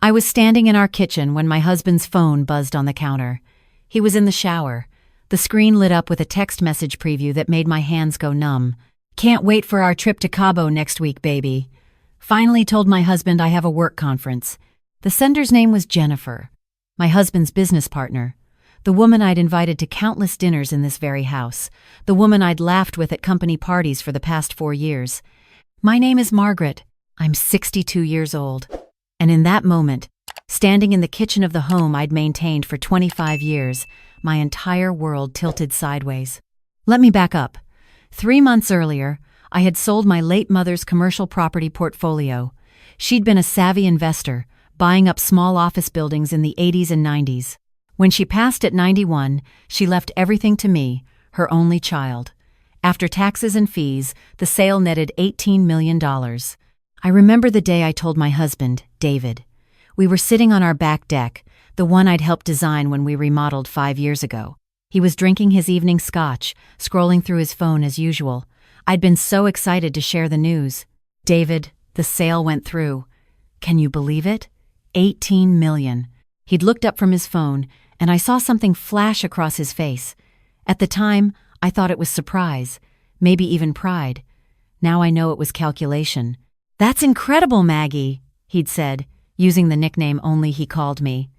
I was standing in our kitchen when my husband's phone buzzed on the counter. He was in the shower. The screen lit up with a text message preview that made my hands go numb. "Can't wait for our trip to Cabo next week, baby. Finally told my husband I have a work conference." The sender's name was Jennifer, my husband's business partner, the woman I'd invited to countless dinners in this very house, the woman I'd laughed with at company parties for the past 4 years. "My name is Margaret. I'm 62 years old." And in that moment, standing in the kitchen of the home I'd maintained for 25 years, my entire world tilted sideways. Let me back up. 3 months earlier, I had sold my late mother's commercial property portfolio. She'd been a savvy investor, buying up small office buildings in the 80s and 90s. When she passed at 91, she left everything to me, her only child. After taxes and fees, the sale netted $18 million. I remember the day I told my husband, David. We were sitting on our back deck, the one I'd helped design when we remodeled 5 years ago. He was drinking his evening scotch, scrolling through his phone as usual. I'd been so excited to share the news. "David, the sale went through. Can you believe it? 18 million. He'd looked up from his phone, and I saw something flash across his face. At the time, I thought it was surprise, maybe even pride. Now I know it was calculation. "That's incredible, Maggie," he'd said, using the nickname only he called me.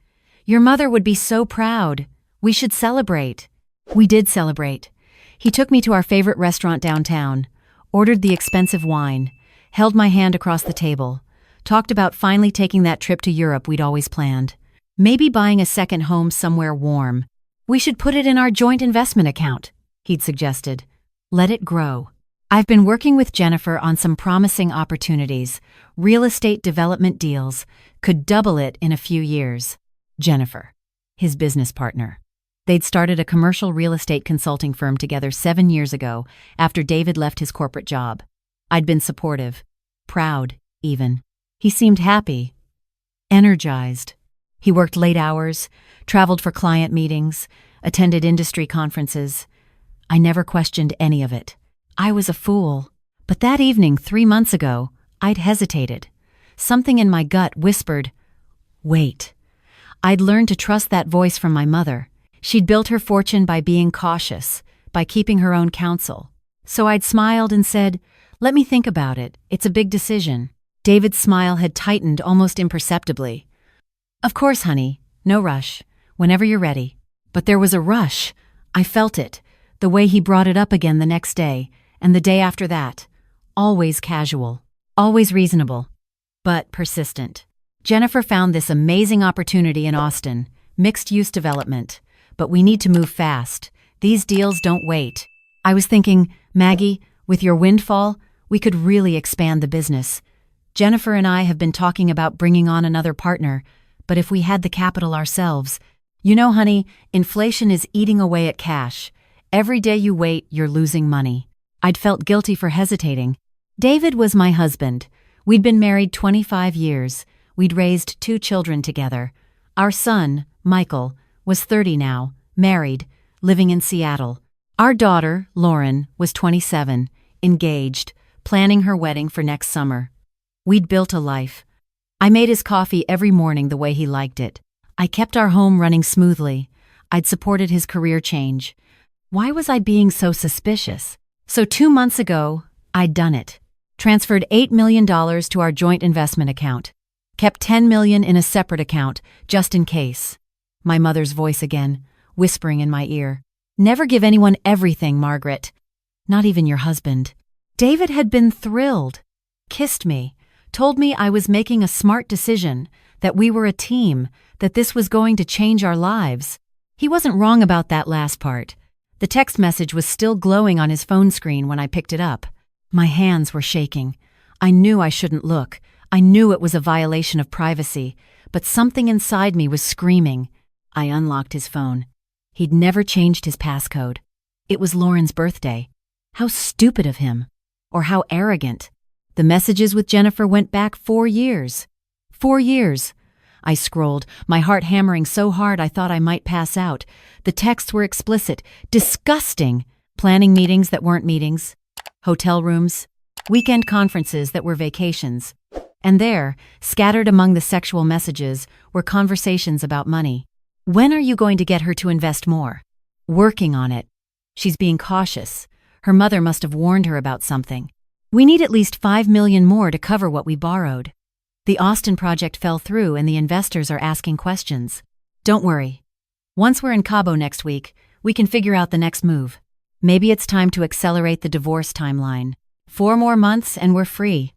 "Your mother would be so proud. We should celebrate." We did celebrate. He took me to our favorite restaurant downtown, ordered the expensive wine, held my hand across the table, talked about finally taking that trip to Europe we'd always planned. Maybe buying a second home somewhere warm. "We should put it in our joint investment account," he'd suggested. "Let it grow." I've been working with Jennifer on some promising opportunities, real estate development deals, could double it in a few years. Jennifer, his business partner. They'd started a commercial real estate consulting firm together 7 years ago after David left his corporate job. I'd been supportive, proud, even. He seemed happy, energized. He worked late hours, traveled for client meetings, attended industry conferences. I never questioned any of it. I was a fool. But that evening 3 months ago, I'd hesitated. Something in my gut whispered, "Wait." I'd learned to trust that voice from my mother. She'd built her fortune by being cautious, by keeping her own counsel. So I'd smiled and said, "Let me think about it. It's a big decision." David's smile had tightened almost imperceptibly. "Of course, honey. No rush. Whenever you're ready." But there was a rush. I felt it, the way he brought it up again the next day, and the day after that. Always casual, always reasonable, but persistent. Jennifer found this amazing opportunity in Austin, mixed-use development. But we need to move fast. These deals don't wait. I was thinking, Maggie, with your windfall, we could really expand the business. Jennifer and I have been talking about bringing on another partner, but if we had the capital ourselves. You know, honey, inflation is eating away at cash. Every day you wait, you're losing money. I'd felt guilty for hesitating. David was my husband. We'd been married 25 years. We'd raised 2 children together. Our son, Michael, was 30 now, married, living in Seattle. Our daughter, Lauren, was 27, engaged, planning her wedding for next summer. We'd built a life. I made his coffee every morning the way he liked it. I kept our home running smoothly. I'd supported his career change. Why was I being so suspicious? So 2 months ago, I'd done it. Transferred $8 million to our joint investment account. Kept $10 million in a separate account, just in case. My mother's voice again, whispering in my ear. "Never give anyone everything, Margaret. Not even your husband." David had been thrilled. Kissed me. Told me I was making a smart decision, that we were a team, that this was going to change our lives. He wasn't wrong about that last part. The text message was still glowing on his phone screen when I picked it up. My hands were shaking. I knew I shouldn't look. I knew it was a violation of privacy, but something inside me was screaming. I unlocked his phone. He'd never changed his passcode. It was Lauren's birthday. How stupid of him. Or how arrogant. The messages with Jennifer went back 4 years. 4 years. I scrolled, my heart hammering so hard I thought I might pass out. The texts were explicit, disgusting. Planning meetings that weren't meetings. Hotel rooms. Weekend conferences that were vacations. And there, scattered among the sexual messages, were conversations about money. When are you going to get her to invest more? Working on it. She's being cautious. Her mother must have warned her about something. We need at least $5 million more to cover what we borrowed. The Austin project fell through and the investors are asking questions. Don't worry. Once we're in Cabo next week, we can figure out the next move. Maybe it's time to accelerate the divorce timeline. 4 more months and we're free.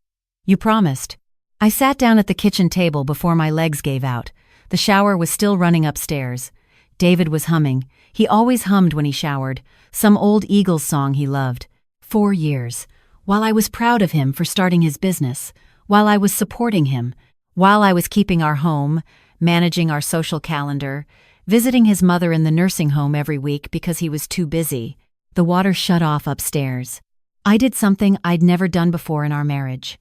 You promised. I sat down at the kitchen table before my legs gave out. The shower was still running upstairs. David was humming. He always hummed when he showered. Some old Eagles song he loved. 4 years. While I was proud of him for starting his business. While I was supporting him. While I was keeping our home, managing our social calendar, visiting his mother in the nursing home every week because he was too busy. The water shut off upstairs. I did something I'd never done before in our marriage.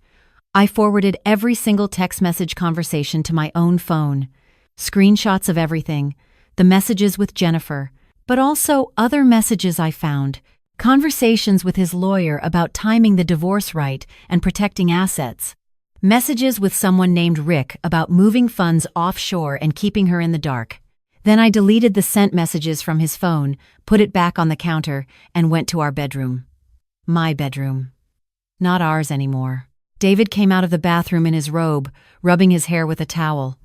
I forwarded every single text message conversation to my own phone. Screenshots of everything. The messages with Jennifer. But also other messages I found. Conversations with his lawyer about timing the divorce right and protecting assets. Messages with someone named Rick about moving funds offshore and keeping her in the dark. Then I deleted the sent messages from his phone, put it back on the counter, and went to our bedroom. My bedroom. Not ours anymore. David came out of the bathroom in his robe, rubbing his hair with a towel.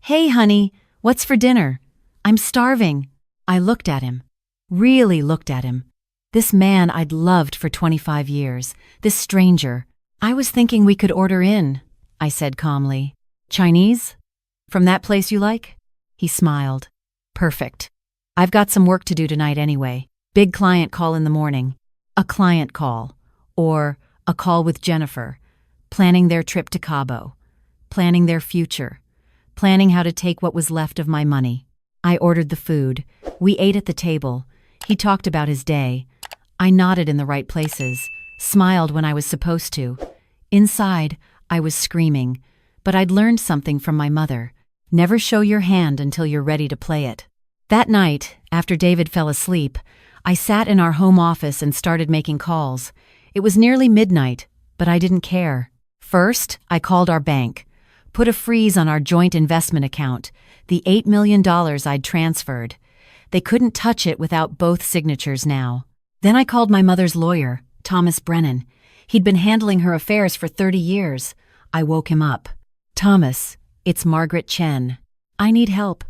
"Hey, honey, what's for dinner? I'm starving." I looked at him. Really looked at him. This man I'd loved for 25 years. This stranger. "I was thinking we could order in," I said calmly. "Chinese? From that place you like?" He smiled. "Perfect. I've got some work to do tonight anyway. Big client call in the morning. A client call. Or a call with Jennifer. Planning their trip to Cabo. Planning their future. Planning how to take what was left of my money." I ordered the food. We ate at the table. He talked about his day. I nodded in the right places, smiled when I was supposed to. Inside, I was screaming, but I'd learned something from my mother. Never show your hand until you're ready to play it. That night, after David fell asleep, I sat in our home office and started making calls. It was nearly midnight, but I didn't care. First, I called our bank, put a freeze on our joint investment account, the $8 million I'd transferred. They couldn't touch it without both signatures now. Then I called my mother's lawyer, Thomas Brennan. He'd been handling her affairs for 30 years. I woke him up. "Thomas, it's Margaret Chen. I need help.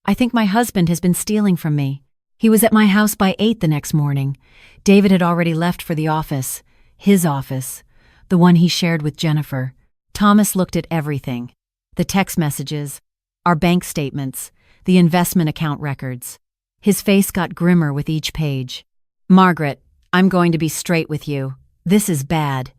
I think my husband has been stealing from me. He was at my house by 8 the next morning. David had already left for the office. His office. The one he shared with Jennifer." Thomas looked at everything. The text messages, our bank statements, the investment account records. His face got grimmer with each page. "Margaret, I'm going to be straight with you. This is bad.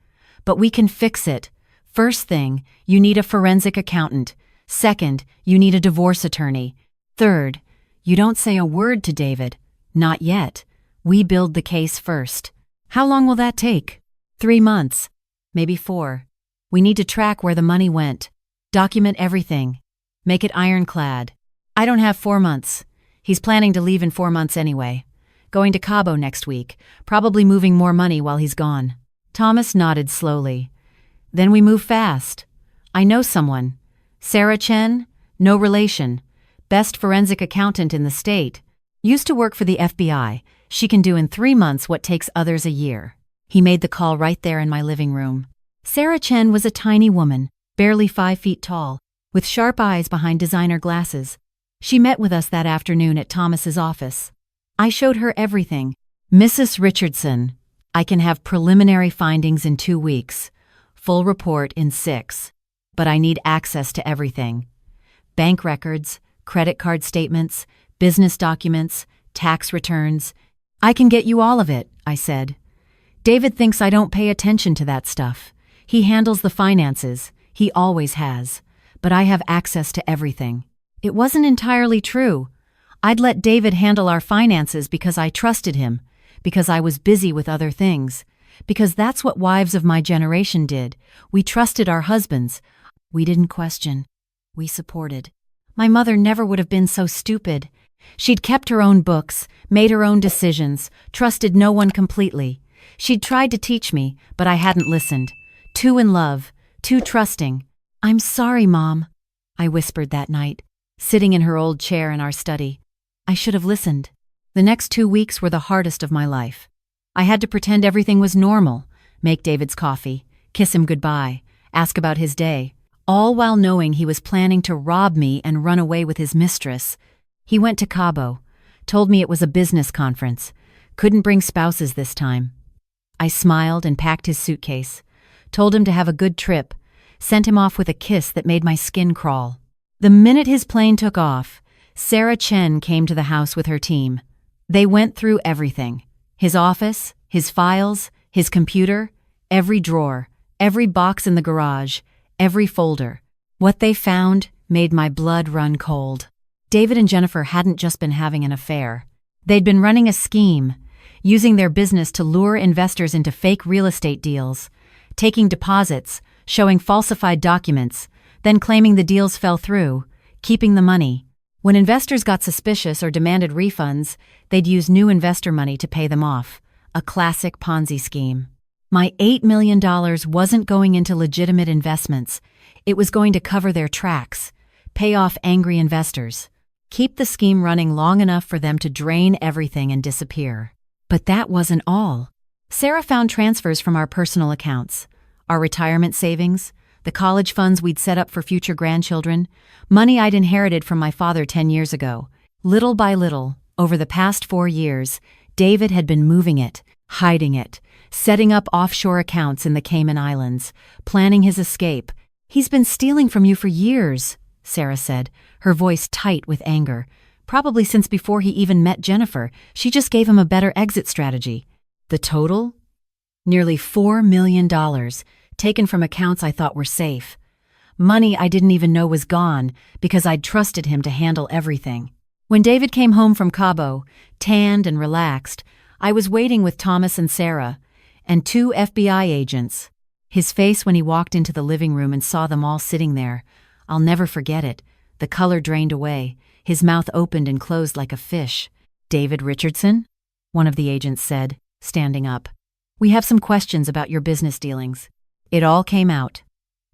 But we can fix it. First thing, you need a forensic accountant. Second, you need a divorce attorney. Third, you don't say a word to David. Not yet. We build the case first. How long will that take? 3 months. Maybe 4. We need to track where the money went. Document everything. Make it ironclad. I don't have 4 months. He's planning to leave in 4 months anyway. Going to Cabo next week, probably moving more money while he's gone." Thomas nodded slowly. "Then we move fast. I know someone. Sarah Chen, no relation. Best forensic accountant in the state. Used to work for the FBI. She can do in 3 months what takes others a year." He made the call right there in my living room. Sarah Chen was a tiny woman, barely 5 feet tall, with sharp eyes behind designer glasses. She met with us that afternoon at Thomas's office. I showed her everything. "Mrs. Richardson, I can have preliminary findings in 2 weeks, full report in 6, but I need access to everything. Bank records, credit card statements, business documents, tax returns. I can get you all of it," I said. "David thinks I don't pay attention to that stuff. He handles the finances, he always has, but I have access to everything." It wasn't entirely true. I'd let David handle our finances because I trusted him, because I was busy with other things, because that's what wives of my generation did. We trusted our husbands. We didn't question. We supported. My mother never would have been so stupid. She'd kept her own books, made her own decisions, trusted no one completely. She'd tried to teach me, but I hadn't listened. Too in love, too trusting. "I'm sorry, Mom," I whispered that night, sitting in her old chair in our study. I should have listened. The next 2 weeks were the hardest of my life. I had to pretend everything was normal, make David's coffee, kiss him goodbye, ask about his day, all while knowing he was planning to rob me and run away with his mistress. He went to Cabo, told me it was a business conference, couldn't bring spouses this time. I smiled and packed his suitcase, told him to have a good trip, sent him off with a kiss that made my skin crawl. The minute his plane took off, Sarah Chen came to the house with her team. They went through everything. His office, his files, his computer, every drawer, every box in the garage, every folder. What they found made my blood run cold. David and Jennifer hadn't just been having an affair. They'd been running a scheme, using their business to lure investors into fake real estate deals, taking deposits, showing falsified documents, then claiming the deals fell through, keeping the money. When investors got suspicious or demanded refunds, they'd use new investor money to pay them off. A classic Ponzi scheme. My $8 million wasn't going into legitimate investments. It was going to cover their tracks, pay off angry investors, keep the scheme running long enough for them to drain everything and disappear. But that wasn't all. Sarah found transfers from our personal accounts, our retirement savings, the college funds we'd set up for future grandchildren, money I'd inherited from my father 10 years ago. Little by little, over the past 4 years, David had been moving it, hiding it, setting up offshore accounts in the Cayman Islands, planning his escape. "He's been stealing from you for years," Sarah said, her voice tight with anger. "Probably since before he even met Jennifer. She just gave him a better exit strategy." The total? Nearly $4 million, taken from accounts I thought were safe. Money I didn't even know was gone because I'd trusted him to handle everything. When David came home from Cabo, tanned and relaxed, I was waiting with Thomas and Sarah, and 2 FBI agents. His face when he walked into the living room and saw them all sitting there, I'll never forget it. The color drained away, his mouth opened and closed like a fish. "David Richardson?" one of the agents said, standing up. "We have some questions about your business dealings." It all came out.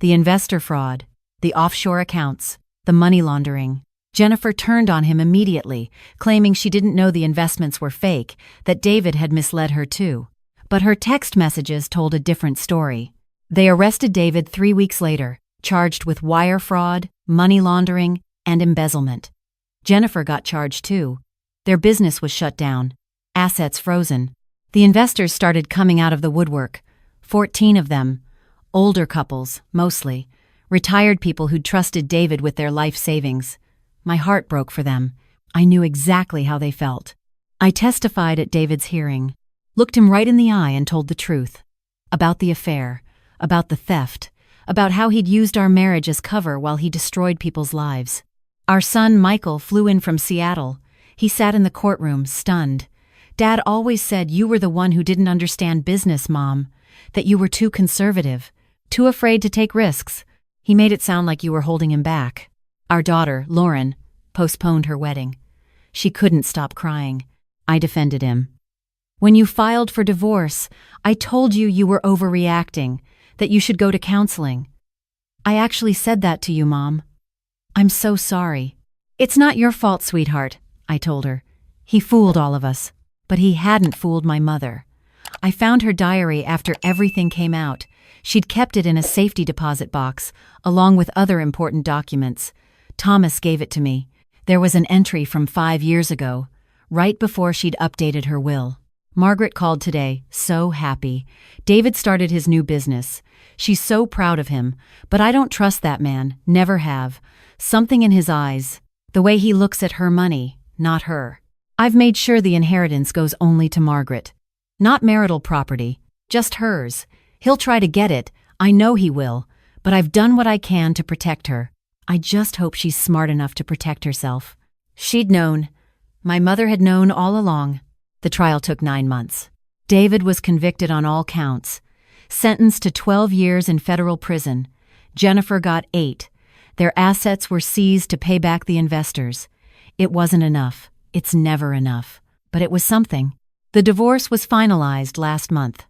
The investor fraud, the offshore accounts, the money laundering. Jennifer turned on him immediately, claiming she didn't know the investments were fake, that David had misled her too. But her text messages told a different story. They arrested David 3 weeks later, charged with wire fraud, money laundering, and embezzlement. Jennifer got charged too. Their business was shut down, assets frozen. The investors started coming out of the woodwork, 14 of them. Older couples, mostly. Retired people who'd trusted David with their life savings. My heart broke for them. I knew exactly how they felt. I testified at David's hearing, looked him right in the eye and told the truth. About the affair, about the theft, about how he'd used our marriage as cover while he destroyed people's lives. Our son, Michael, flew in from Seattle. He sat in the courtroom, stunned. "Dad always said you were the one who didn't understand business, Mom. That you were too conservative, too afraid to take risks. He made it sound like you were holding him back." Our daughter, Lauren, postponed her wedding. She couldn't stop crying. I defended him. "When you filed for divorce, I told you you were overreacting, that you should go to counseling." "I actually said that to you, Mom." "I'm so sorry." "It's not your fault, sweetheart," I told her. "He fooled all of us, but he hadn't fooled my mother." I found her diary after everything came out. She'd kept it in a safety deposit box, along with other important documents. Thomas gave it to me. There was an entry from 5 years ago, right before she'd updated her will. Margaret called today, so happy. David started his new business. She's so proud of him, but I don't trust that man, never have. Something in his eyes, the way he looks at her money, not her. I've made sure the inheritance goes only to Margaret. Not marital property, just hers. He'll try to get it, I know he will, but I've done what I can to protect her. I just hope she's smart enough to protect herself. She'd known. My mother had known all along. The trial took 9 months. David was convicted on all counts, sentenced to 12 years in federal prison. Jennifer got 8. Their assets were seized to pay back the investors. It wasn't enough. It's never enough. But it was something. The divorce was finalized last month.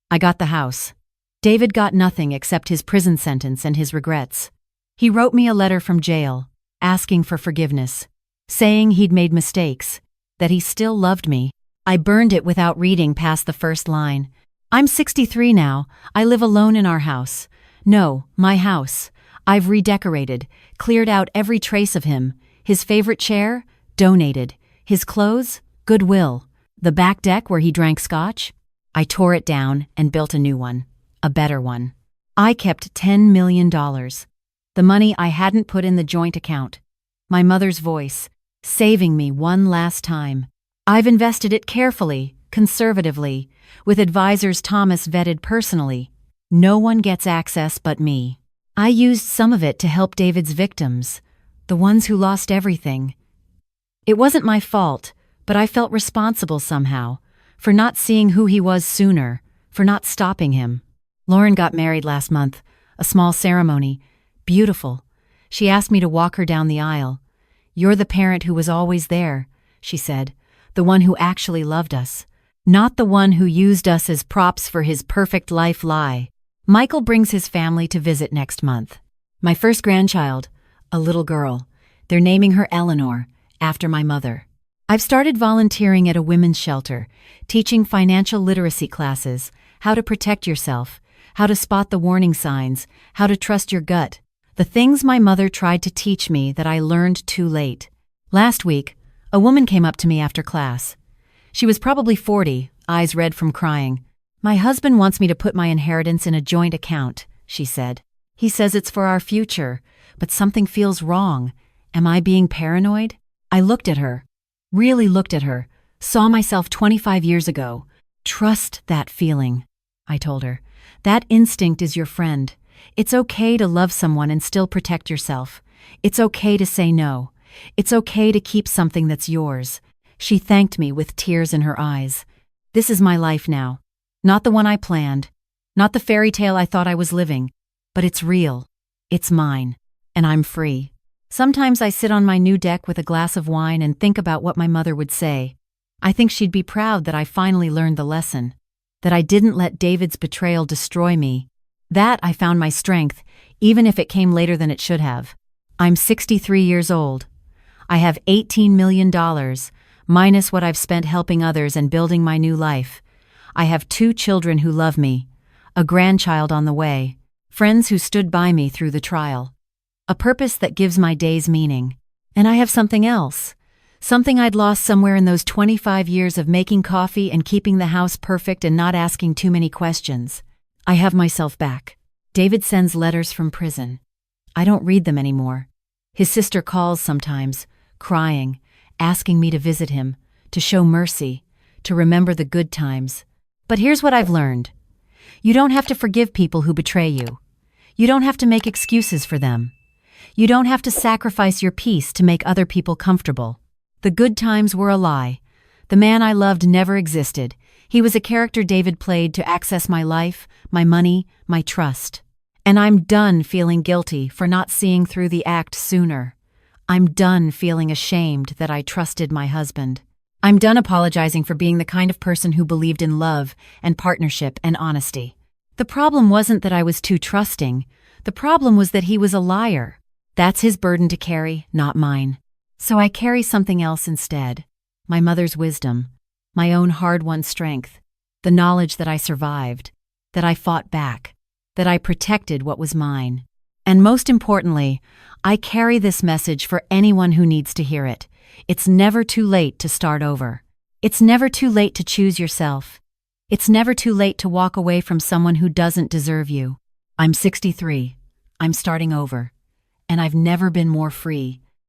I got the house. David got nothing except his prison sentence and his regrets. He wrote me a letter from jail, asking for forgiveness, saying he'd made mistakes, that he still loved me. I burned it without reading past the first line. I'm 63 now. I live alone in our house. No, my house. I've redecorated, cleared out every trace of him. His favorite chair? Donated. His clothes? Goodwill. The back deck where he drank scotch? I tore it down and built a new one. A better one. I kept $10 million. The money I hadn't put in the joint account. My mother's voice, saving me one last time. I've invested it carefully, conservatively, with advisors Thomas vetted personally. No one gets access but me. I used some of it to help David's victims, the ones who lost everything. It wasn't my fault, but I felt responsible somehow, for not seeing who he was sooner, for not stopping him. Lauren got married last month, a small ceremony. Beautiful. She asked me to walk her down the aisle. You're the parent who was always there, she said, the one who actually loved us, not the one who used us as props for his perfect life lie. Michael brings his family to visit next month. My first grandchild, a little girl. They're naming her Eleanor, after my mother. I've started volunteering at a women's shelter, teaching financial literacy classes, how to protect yourself, how to spot the warning signs, how to trust your gut, the things my mother tried to teach me that I learned too late. Last week, a woman came up to me after class. She was probably 40, eyes red from crying. My husband wants me to put my inheritance in a joint account, she said. He says it's for our future, but something feels wrong. Am I being paranoid? I looked at her, really looked at her, saw myself 25 years ago. Trust that feeling, I told her. That instinct is your friend. It's okay to love someone and still protect yourself. It's okay to say no. It's okay to keep something that's yours. She thanked me with tears in her eyes. This is my life now. Not the one I planned, not the fairy tale I thought I was living, but it's real. It's mine, and I'm free. Sometimes I sit on my new deck with a glass of wine and think about what my mother would say. I think she'd be proud that I finally learned the lesson, that I didn't let David's betrayal destroy me, that I found my strength, even if it came later than it should have. I'm 63 years old. I have $18 million, minus what I've spent helping others and building my new life. I have 2 children who love me, a grandchild on the way, friends who stood by me through the trial, a purpose that gives my days meaning. And I have something else, something I'd lost somewhere in those 25 years of making coffee and keeping the house perfect and not asking too many questions. I have myself back. David sends letters from prison. I don't read them anymore. His sister calls sometimes, crying, asking me to visit him, to show mercy, to remember the good times. But here's what I've learned. You don't have to forgive people who betray you. You don't have to make excuses for them. You don't have to sacrifice your peace to make other people comfortable. The good times were a lie. The man I loved never existed. He was a character David played to access my life, my money, my trust. And I'm done feeling guilty for not seeing through the act sooner. I'm done feeling ashamed that I trusted my husband. I'm done apologizing for being the kind of person who believed in love and partnership and honesty. The problem wasn't that I was too trusting. The problem was that he was a liar. That's his burden to carry, not mine. So I carry something else instead. My mother's wisdom, my own hard-won strength, the knowledge that I survived, that I fought back, that I protected what was mine. And most importantly, I carry this message for anyone who needs to hear it. It's never too late to start over. It's never too late to choose yourself. It's never too late to walk away from someone who doesn't deserve you. I'm 63. I'm starting over. And I've never been more free.